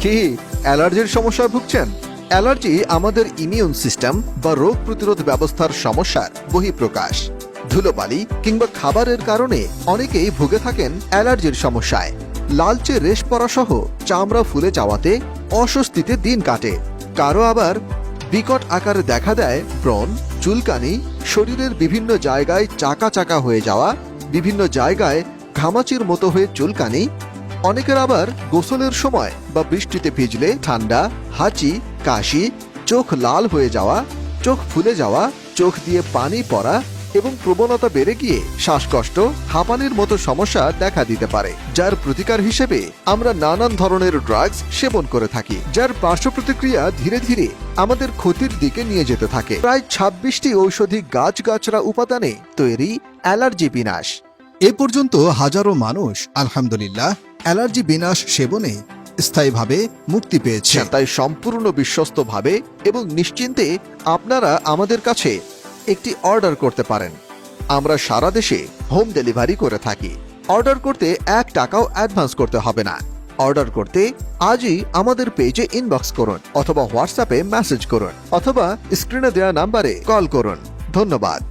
কি অ্যালার্জির সমস্যায় ভুগছেন? অ্যালার্জি আমাদের ইমিউন সিস্টেম বা রোগ প্রতিরোধ ব্যবস্থার সমস্যার বহিঃপ্রকাশ। ধুলোবালি কিংবা খাবারের কারণে অনেকেই ভুগে থাকেন অ্যালার্জির সমস্যায়। লালচে রেশ পড়া সহ চামড়া ফুলে যাওয়াতে অস্বস্তিতে দিন কাটে। কারো আবার বিকট আকারে দেখা দেয় ব্রণ, চুলকানি, শরীরের বিভিন্ন জায়গায় চাকা চাকা হয়ে যাওয়া, বিভিন্ন জায়গায় ঘামাচির মতো হয়ে চুলকানি। অনেকের আবার গোসলের সময় বা বৃষ্টিতে ভিজলে ঠান্ডা, হাঁচি, কাশি, চোখ লাল হয়ে যাওয়া, চোখ ফুলে যাওয়া, চোখ দিয়ে পানি পড়া এবং প্রবণতা বেড়ে গিয়ে শ্বাসকষ্ট, হাঁপানির মতো সমস্যা দেখা দিতে পারে, যার প্রতিকার হিসেবে আমরা নানান ধরনের ড্রাগস সেবন করে থাকি, যার পার্শ্ব প্রতিক্রিয়া ধীরে ধীরে আমাদের ক্ষতির দিকে নিয়ে যেতে থাকে। প্রায় ২৬টি ঔষধি গাছগাছড়া উপাদানে তৈরি অ্যালার্জি বিনাশ। এ পর্যন্ত হাজারো মানুষ আলহামদুলিল্লাহ অ্যালার্জি বিনাশ সেবনে স্থায়ীভাবে মুক্তি পেয়েছে। তাই সম্পূর্ণ বিশ্বস্তভাবে এবং নিশ্চিন্তে আপনারা আমাদের কাছে একটি অর্ডার করতে পারেন। আমরা সারা দেশে হোম ডেলিভারি করে থাকি। অর্ডার করতে ১ টাকাও অ্যাডভান্স করতে হবে না। অর্ডার করতে আজই আমাদের পেজে ইনবক্স করুন অথবা হোয়াটসঅ্যাপে মেসেজ করুন অথবা স্ক্রিনে দেওয়া নাম্বারে কল করুন। ধন্যবাদ।